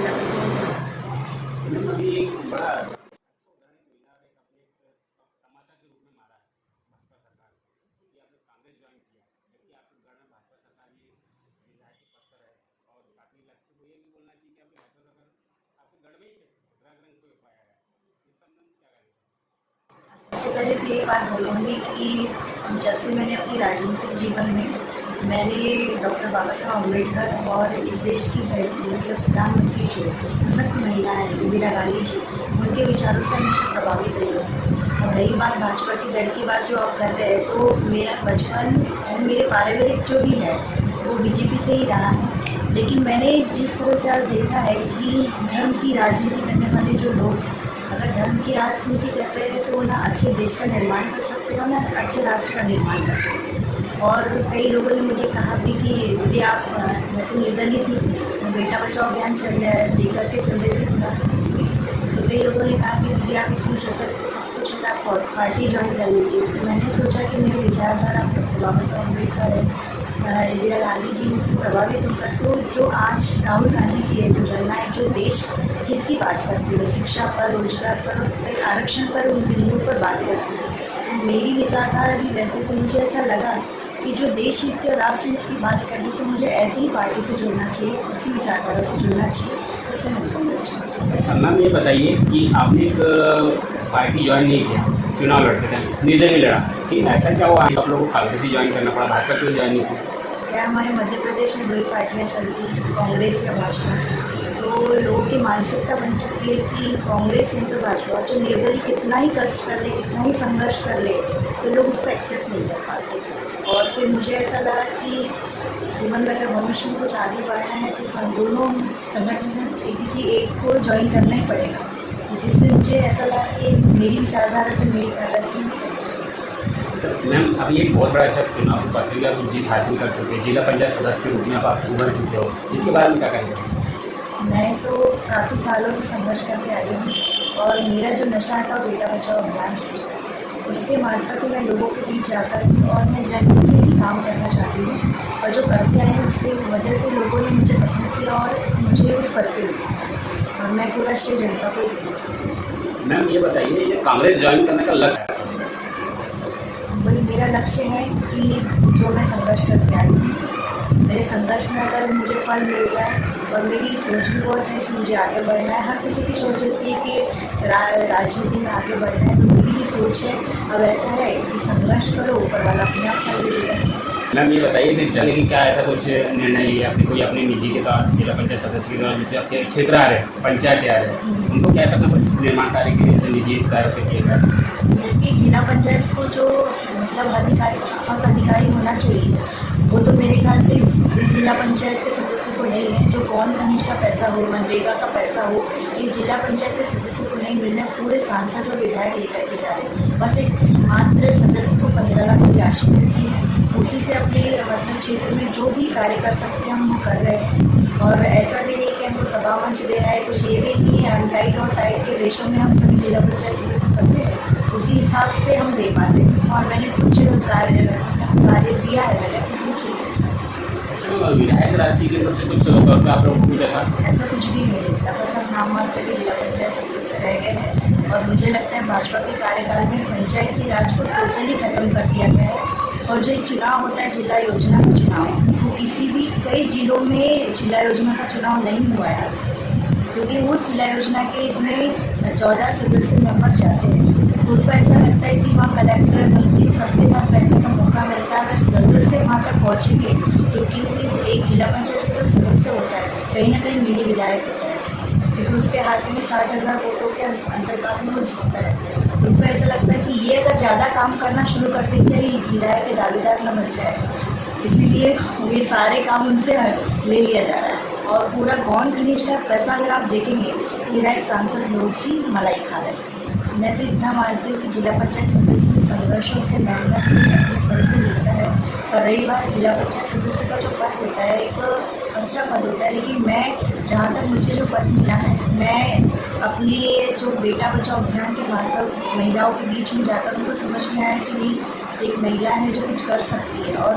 जिला पंचायत। अभी एक बड़ा तमाचा के रूप में मारा है भाजपा सरकार को कि आपने कांग्रेस ज्वाइन किया, जबकि आपके गढ़ में भाजपा सरकार ये विधायक के पद पर है। और काफी लक्ष्य को ये भी बोलना चाहिए कि आपकी भाजपा सरकार आपके गढ़ में ही उत्तराखंड को पाया है। इस संबंध में क्या करेंगे? सबसे पहले तो ये बात बोलूँगी कि जब से मैंने अपने राजनीतिक जीवन में मैंने डॉक्टर बाबा साहब अम्बेडकर और इस देश की मतलब प्रधानमंत्री जो सशक्त महिला है इंदिरा गांधी जी, उनके विचारों से हमेशा प्रभावित रही हूँ। और रही बात भाजपा की दल की बात जो आप कर रहे हैं, तो मेरा बचपन और मेरे पारिवारिक जो भी है वो बीजेपी से ही रहा है। लेकिन मैंने जिस तरह से आज देखा है कि धर्म की राजनीति करने वाले जो लोग अगर धर्म की राजनीति कर रहे हैं तो वो ना अच्छे देश का निर्माण कर सकते हैं, ना अच्छे राष्ट्र का निर्माण कर सकते हैं। और कई लोगों ने मुझे कहा भी कि दीदी आप, मैं तो निर्दलीय थी, बेटा बचाओ अभियान चल रहा है लेकर के चल रही थी पूरा इसमें, तो कई लोगों ने कहा कि दीदी आप इतनी सशक्त सब कुछ है, आप पार्टी ज्वाइन कर लीजिए। तो मैंने सोचा कि मेरे विचारधारा बाबा साहब अम्बेडकर है, इंदिरा गांधी जी से प्रभावित होकर, तो जो आज राहुल गांधी जी है, जो जननायक जो देश हित की बात करती है, शिक्षा पर, रोजगार पर, आरक्षण पर, उन बिंदुओं पर बात करती है, तो मेरी विचारधारा भी वैसे तो मुझे ऐसा लगा कि जो देश हित के राष्ट्र हित की बात करनी, तो मुझे ऐसी ही पार्टी से जुड़ना चाहिए, उसी विचारधारा से जुड़ना चाहिए, इसलिए मैं कांग्रेस चाहती अच्छा मैम, ये बताइए कि आपने एक पार्टी ज्वाइन नहीं किया, चुनाव लड़ते थे, निर्दलीय लड़ा, ठीक है, ऐसा क्या हुआ आप लोगों को कांग्रेस ही ज्वाइन करना पड़ा, भाजपा क्यों ज्वाइन नहीं किया? क्या हमारे मध्य प्रदेश में 2 ही पार्टियाँ चलती हैं, कांग्रेस या भाजपा। तो लोगों की मानसिकता बन चुकी है कि कांग्रेस नहीं तो भाजपा, जो निर्दलीय कितना ही कष्ट कर ले, कितना ही संघर्ष कर ले, तो लोग उसको एक्सेप्ट नहीं कर पाते। और फिर मुझे ऐसा लगा कि जीवन में अगर भविष्य में कुछ आगे बढ़ना है तो दोनों संगठन में किसी एक को ज्वाइन करना ही पड़ेगा, तो जिसमें मुझे ऐसा लगा कि मेरी विचारधारा से मेरी प्रगति। मैम अभी एक बहुत बड़ा अच्छा चुनाव प्रतियोगिता आप जीत हासिल कर चुके हैं, जिला पंचायत सदस्य के रूप में आप उभर चुके हो, इसके बारे में क्या कहेंगे? मैं तो काफ़ी सालों से संघर्ष करके आई हूँ और मेरा जो नशा था बेटा बचाओ अभियान, उसके मार्फत मैं लोगों के बीच जाकर और मैं जन के लिए काम करना चाहती हूँ, और जो करते आए उसकी वजह से लोगों ने मुझे पसंद किया और मुझे उस पद पे लिया, और मैं पूरा श्रेय जनता को ही देना चाहती हूँ। मैम ये बताइए, ये कांग्रेस ज्वाइन करने का लक्ष्य है? वही मेरा लक्ष्य है कि जो मैं संघर्ष करके आई हूँ, मेरे संघर्ष में अगर मुझे फल मिल जाए, और मेरी सोच भी बहुत है कि मुझे आगे बढ़ना है। हर किसी की सोच होती है कि राजनीति में आगे बढ़ना है, तो मेरी भी सोच है अब ऐसा है कि संघर्ष करो, ऊपर वाला अपने आप फल देगा। मैम ये बताइए कि चले कि क्या ऐसा कुछ निर्णय लिया आपने, कोई अपनी निजी के तौर जिला पंचायत सदस्य के तौर, जैसे आपके क्षेत्र आ रहे हैं, पंचायत आ रहे हैं, उनको क्या ऐसा कुछ निर्माण कार्य के लिए निजी कार्य पे किया जाए? जबकि जिला पंचायत को जो मतलब अधिकारी होना चाहिए, वो तो मेरे ख्याल से इस जिला पंचायत के सदस्य को नहीं है। जो कौन खनिज का पैसा हो, मनरेगा का पैसा हो, ये जिला पंचायत के सदस्य को नहीं मिलना, पूरे सांसद और विधायक लेकर के जा रहे हैं। बस एक मात्र सदस्य को 15 लाख की राशि मिलती है, उसी से अपने मतलब क्षेत्र में जो भी कार्य कर सकते हैं हम वो कर रहे हैं। और ऐसा भी नहीं कि हमको सभा मंच दे रहा है, कुछ ये भी नहीं है। अनटाइट और टाइट के रेशो में हम सभी जिला पंचायत सदस्य करते हैं, उसी हिसाब से हम दे पाते हैं। और मैंने कुछ कार्य दिया है, मैंने कुछ विधायक राशि के तरफ से कुछ तौर पर आप लोगों को देखा? ऐसा कुछ भी नहीं मिलता, बस हम नाम मात्र के जिला पंचायत सदस्य रह गए हैं। और मुझे लगता है भाजपा के कार्यकाल में पंचायत की राज को टोटली खत्म कर दिया गया है। और जो एक चुनाव होता है जिला योजना का चुनाव, वो किसी भी कई जिलों में जिला योजना का चुनाव नहीं हुआ है, क्योंकि उस जिला योजना के इसमें 14 सदस्य मेंबर जाते हैं। उनको ऐसा लगता है कि वहाँ कलेक्टर मंत्री सबके साथ बैठने का मौका मिलता है। अगर सदस्य वहाँ तक पहुँचेंगे, क्योंकि एक जिला पंचायत का सदस्य होता है, कहीं ना कहीं मिनी विधायक होता है, क्योंकि उसके हाथ में 60,000 वोटों के अंतर्गत में वो जीतता है। उनको ऐसा लगता है कि ये अगर ज़्यादा काम करना शुरू कर देते हैं, विधायक के दावेदार न बन जाए, इसीलिए ये सारे काम उनसे ले लिया जा रहा है। और पूरा गौन खनिज का पैसा अगर आप देखेंगे, विधायक सांसद लोग ही मलाई खा रहे हैं। मैं तो इतना मानती हूँ कि जिला पंचायत सदस्य संघर्षों से मेहनत से पैसे मिलता है। और रही बात जिला पंचायत सदस्य का जो पद होता है, एक अच्छा पद होता है, लेकिन मैं जहाँ तक मुझे जो पद मिला है, मैं अपने जो बेटा बचाओ अभियान के मार्फत महिलाओं के बीच में जाकर उनको समझ में आया कि नहीं, एक महिला है जो कुछ कर सकती है। और